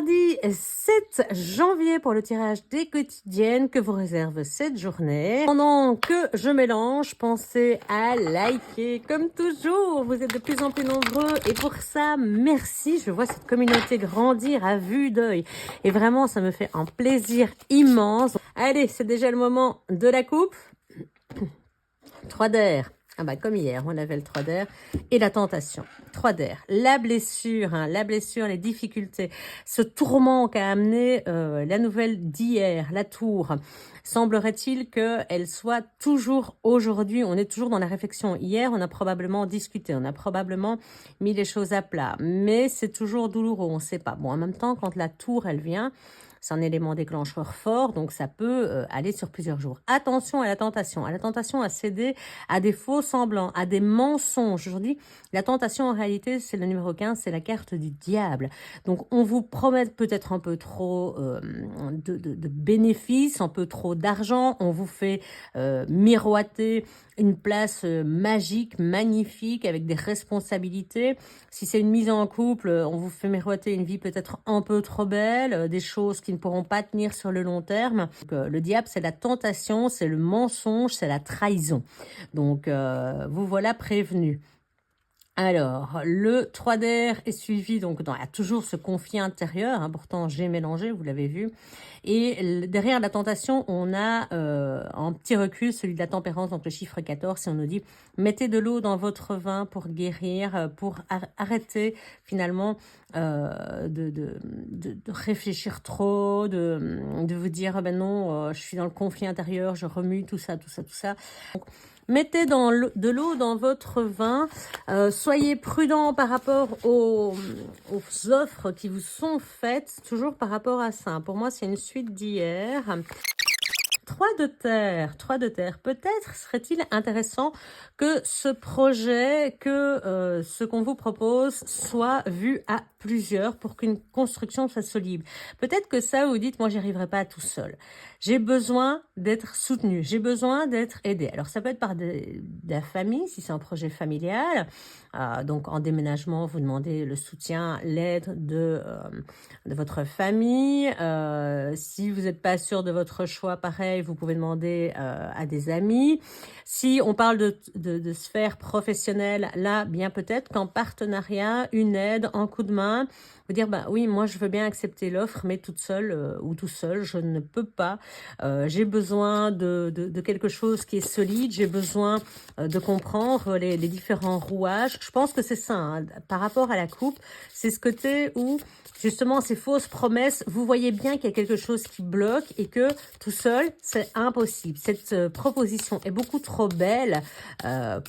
mardi 7 janvier pour le tirage des quotidiennes que vous réserve cette journée. Pendant que je mélange, pensez à liker comme toujours. Vous êtes de plus en plus nombreux et pour ça, merci. Je vois cette communauté grandir à vue d'œil et vraiment, ça me fait un plaisir immense. Allez, c'est déjà le moment de la coupe. 3 d'air. Ah bah comme hier, on avait le 3 d'air et la tentation. 3 d'air. La blessure, les difficultés, ce tourment qu'a amené la nouvelle d'hier, la tour. Semblerait-il qu'elle soit toujours aujourd'hui, on est toujours dans la réflexion. Hier, on a probablement discuté, on a probablement mis les choses à plat, mais c'est toujours douloureux, on ne sait pas. Bon, en même temps, quand la tour, elle vient, c'est un élément déclencheur fort, donc ça peut aller sur plusieurs jours. Attention à la tentation à céder à des faux semblants, à des mensonges. Aujourd'hui, la tentation en réalité, c'est le numéro 15, c'est la carte du diable. Donc on vous promet peut-être un peu trop de bénéfices, un peu trop d'argent, on vous fait miroiter une place magique, magnifique, avec des responsabilités. Si c'est une mise en couple, on vous fait miroiter une vie peut-être un peu trop belle, des choses qui ne pourront pas tenir sur le long terme. Donc, le diable, c'est la tentation, c'est le mensonge, c'est la trahison. Donc, vous voilà prévenu. Alors, le 3 d'air est suivi, donc il y a toujours ce conflit intérieur, hein, pourtant j'ai mélangé, vous l'avez vu. Et derrière la tentation, on a un petit recul, celui de la tempérance, donc le chiffre 14, si on nous dit « mettez de l'eau dans votre vin pour guérir, pour arrêter finalement de réfléchir trop, de vous dire « ben non, je suis dans le conflit intérieur, je remue tout ça, tout ça, tout ça ». Mettez de l'eau dans votre vin. Soyez prudent par rapport aux offres qui vous sont faites, toujours par rapport à ça. Pour moi, c'est une suite d'hier. 3 de terre, 3 de terre. Peut-être serait-il intéressant que ce projet, que ce qu'on vous propose soit vu à plusieurs pour qu'une construction soit solide. Peut-être que ça, vous dites, moi, j'y arriverai pas tout seul. J'ai besoin d'être soutenu, j'ai besoin d'être aidé. Alors, ça peut être par de la famille, si c'est un projet familial. Donc, en déménagement, vous demandez le soutien, l'aide de votre famille. Si vous n'êtes pas sûr de votre choix, pareil, vous pouvez demander à des amis. Si on parle de sphère professionnelle, là, bien peut-être qu'en partenariat, une aide, un coup de main, vous dire, bah oui, moi, je veux bien accepter l'offre, mais toute seule ou tout seul, je ne peux pas. J'ai besoin de quelque chose qui est solide, j'ai besoin de comprendre les différents rouages. Je pense que c'est ça, hein, par rapport à la coupe, c'est ce côté où, justement, ces fausses promesses, vous voyez bien qu'il y a quelque chose qui bloque et que tout seul, c'est impossible. Cette proposition est beaucoup trop belle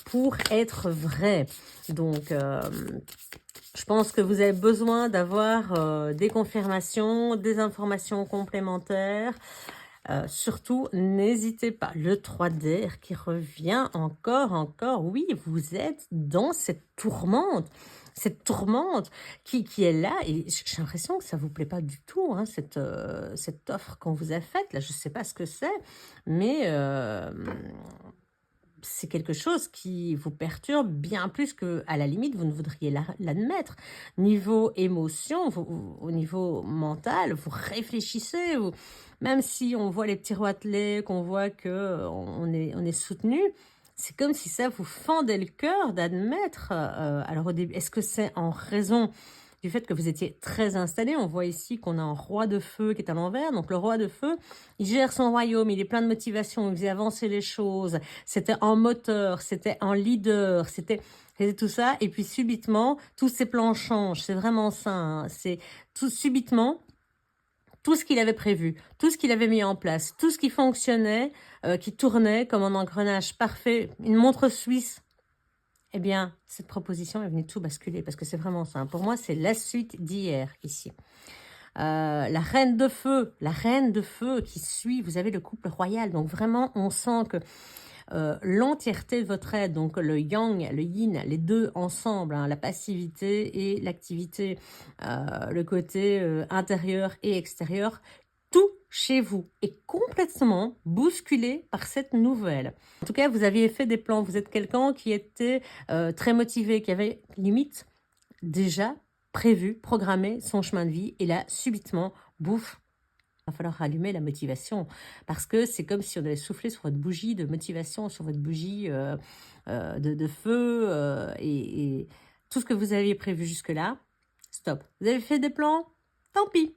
pour être vraie. Donc, je pense que vous avez besoin d'avoir des confirmations, des informations complémentaires. Surtout, n'hésitez pas. Le 3 d'air qui revient encore. Oui, vous êtes dans cette tourmente qui est là. Et j'ai l'impression que ça vous plaît pas du tout, hein, cette offre qu'on vous a faite. Là, je sais pas ce que c'est, mais c'est quelque chose qui vous perturbe bien plus que, à la limite, vous ne voudriez l'admettre. Niveau émotion, au niveau mental, vous réfléchissez, même si on voit les petits roitelets, qu'on voit que on est soutenu, c'est comme si ça vous fendait le cœur d'admettre. Alors au début, est-ce que c'est en raison du fait que vous étiez très installé? On voit ici qu'on a un roi de feu qui est à l'envers. Donc le roi de feu, il gère son royaume, il est plein de motivation, il faisait avancer les choses. C'était en moteur, c'était en leader, c'était tout ça. Et puis subitement, tous ses plans changent. C'est vraiment ça, hein. C'est tout subitement. Tout ce qu'il avait prévu, tout ce qu'il avait mis en place, tout ce qui fonctionnait, qui tournait comme un engrenage parfait, une montre suisse. Eh bien, cette proposition est venue tout basculer parce que c'est vraiment ça. Pour moi, c'est la suite d'hier ici. La reine de feu qui suit, vous avez le couple royal. Donc vraiment, on sent que l'entièreté de votre aide, donc le yang, le yin, les deux ensemble, hein, la passivité et l'activité, le côté intérieur et extérieur, tout chez vous est complètement bousculé par cette nouvelle. En tout cas, vous aviez fait des plans, vous êtes quelqu'un qui était très motivé, qui avait limite déjà prévu, programmé son chemin de vie. Et là, subitement, bouf, il va falloir rallumer la motivation. Parce que c'est comme si on avait soufflé sur votre bougie de motivation, sur votre bougie de feu. Et tout ce que vous aviez prévu jusque-là, stop. Vous avez fait des plans? Tant pis.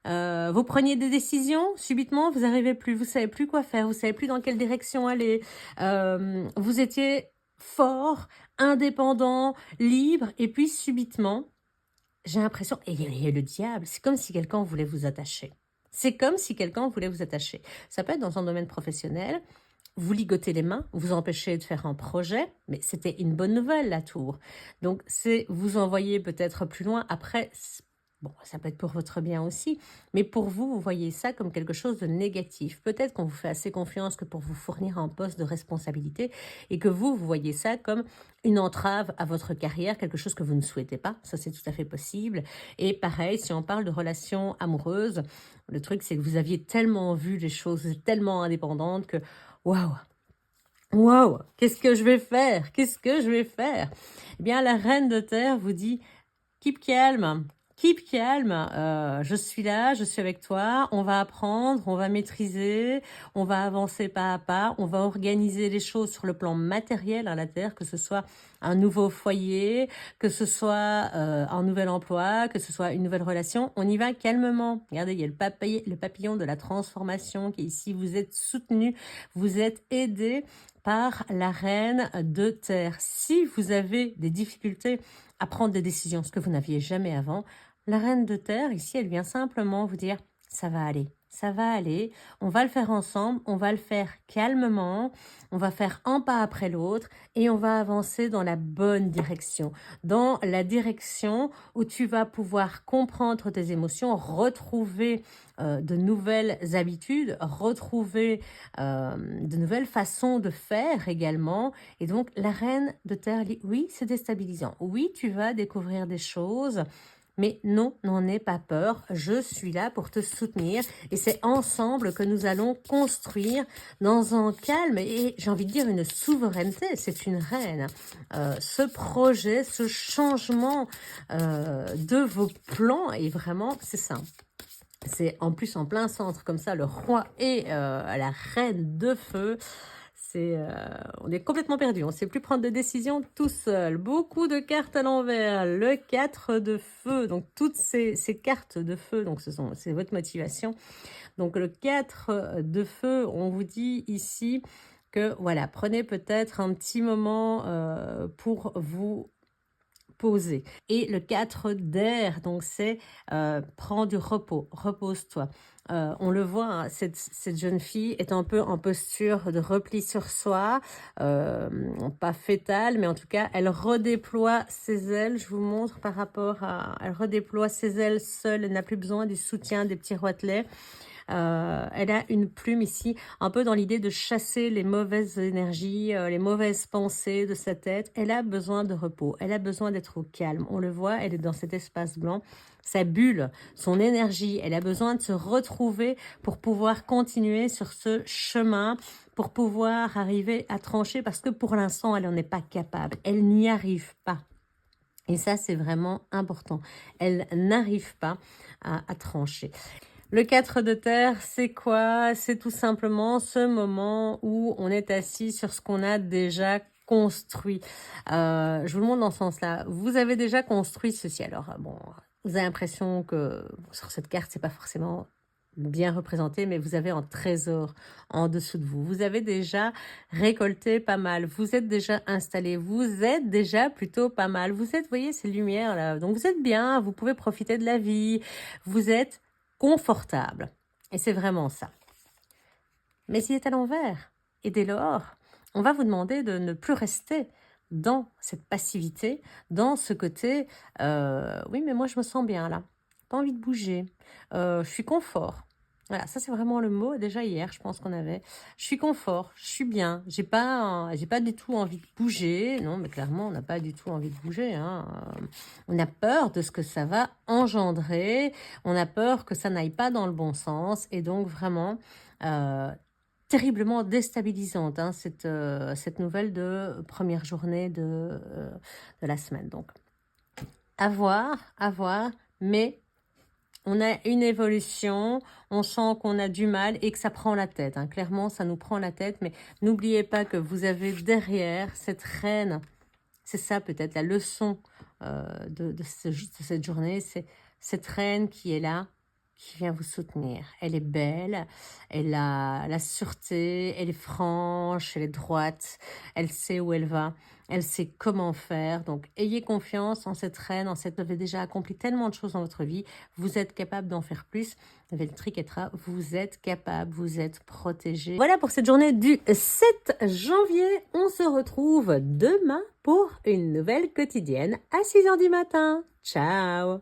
Vous preniez des décisions, subitement, vous n'arrivez plus, vous savez plus quoi faire, vous savez plus dans quelle direction aller. Vous étiez fort, indépendant, libre, et puis subitement, j'ai l'impression, et le diable, c'est comme si quelqu'un voulait vous attacher. C'est comme si quelqu'un voulait vous attacher. Ça peut être dans un domaine professionnel, vous ligotez les mains, vous empêchez de faire un projet, mais c'était une bonne nouvelle, la tour. Donc, c'est vous envoyer peut-être plus loin. Après, bon, ça peut être pour votre bien aussi, mais pour vous, vous voyez ça comme quelque chose de négatif. Peut-être qu'on vous fait assez confiance que pour vous fournir un poste de responsabilité et que vous voyez ça comme une entrave à votre carrière, quelque chose que vous ne souhaitez pas. Ça, c'est tout à fait possible. Et pareil, si on parle de relations amoureuses, le truc, c'est que vous aviez tellement vu les choses, tellement indépendantes que waouh, waouh, qu'est-ce que je vais faire? Qu'est-ce que je vais faire? Eh bien, la reine de terre vous dit, keep calm, keep calm, je suis là, je suis avec toi, on va apprendre, on va maîtriser, on va avancer pas à pas, on va organiser les choses sur le plan matériel à la terre, que ce soit un nouveau foyer, que ce soit un nouvel emploi, que ce soit une nouvelle relation, on y va calmement. Regardez, il y a le papillon de la transformation qui est ici, vous êtes soutenu, vous êtes aidé par la reine de terre. Si vous avez des difficultés à prendre des décisions, ce que vous n'aviez jamais avant, la reine de terre, ici, elle vient simplement vous dire, ça va aller, on va le faire ensemble, on va le faire calmement, on va faire un pas après l'autre et on va avancer dans la bonne direction, dans la direction où tu vas pouvoir comprendre tes émotions, retrouver de nouvelles habitudes, retrouver de nouvelles façons de faire également. Et donc, la reine de terre, oui, c'est déstabilisant. Oui, tu vas découvrir des choses, mais non, n'en aie pas peur, je suis là pour te soutenir et c'est ensemble que nous allons construire dans un calme et j'ai envie de dire une souveraineté, c'est une reine. Ce projet, ce changement de vos plans et vraiment, c'est ça. C'est en plus en plein centre comme ça, le roi et la reine de feu. On est complètement perdu, on ne sait plus prendre de décision tout seul. Beaucoup de cartes à l'envers, le 4 de feu, donc toutes ces cartes de feu, donc c'est votre motivation. Donc le 4 de feu, on vous dit ici que voilà, prenez peut-être un petit moment pour vous poser. Et le 4 d'air, donc c'est prends du repos, repose-toi. On le voit, hein, cette jeune fille est un peu en posture de repli sur soi, pas fétale, mais en tout cas, elle redéploie ses ailes. Je vous montre par rapport à... Elle redéploie ses ailes seule, elle n'a plus besoin du soutien des petits roitelets. Elle a une plume ici, un peu dans l'idée de chasser les mauvaises énergies, les mauvaises pensées de sa tête. Elle a besoin de repos, elle a besoin d'être au calme. On le voit, elle est dans cet espace blanc. Sa bulle, son énergie, elle a besoin de se retrouver pour pouvoir continuer sur ce chemin, pour pouvoir arriver à trancher, parce que pour l'instant, elle n'en est pas capable. Elle n'y arrive pas. Et ça, c'est vraiment important. Elle n'arrive pas à trancher. Le 4 de terre, c'est quoi? C'est tout simplement ce moment où on est assis sur ce qu'on a déjà construit. Je vous le montre dans ce sens-là. Vous avez déjà construit ceci. Alors, bon, vous avez l'impression que sur cette carte, c'est pas forcément bien représenté, mais vous avez un trésor en dessous de vous. Vous avez déjà récolté pas mal. Vous êtes déjà installé. Vous êtes déjà plutôt pas mal. Vous êtes, vous voyez, ces lumières là. Donc, vous êtes bien. Vous pouvez profiter de la vie. Vous êtes confortable. Et c'est vraiment ça. Mais il est à l'envers. Et dès lors, on va vous demander de ne plus rester dans cette passivité, dans ce côté, oui, mais moi je me sens bien là. Pas envie de bouger. Je suis confort. Voilà, ça c'est vraiment le mot. Déjà hier, je pense qu'on avait. Je suis confort, je suis bien. J'ai pas du tout envie de bouger. Non, mais clairement, on n'a pas du tout envie de bouger. Hein. On a peur de ce que ça va engendrer. On a peur que ça n'aille pas dans le bon sens. Et donc vraiment, terriblement déstabilisante, hein, cette nouvelle de première journée de la semaine. Donc, À voir, mais on a une évolution, on sent qu'on a du mal et que ça prend la tête. Hein. Clairement, ça nous prend la tête, mais n'oubliez pas que vous avez derrière cette reine. C'est ça peut-être la leçon de cette journée, c'est cette reine qui est là, qui vient vous soutenir. Elle est belle, elle a la sûreté, elle est franche, elle est droite, elle sait où elle va, elle sait comment faire. Donc, ayez confiance en cette reine, en cette... Vous avez déjà accompli tellement de choses dans votre vie, vous êtes capable d'en faire plus. Veltriquetra, vous êtes capable, vous êtes protégé. Voilà pour cette journée du 7 janvier. On se retrouve demain pour une nouvelle quotidienne à 6 h du matin. Ciao!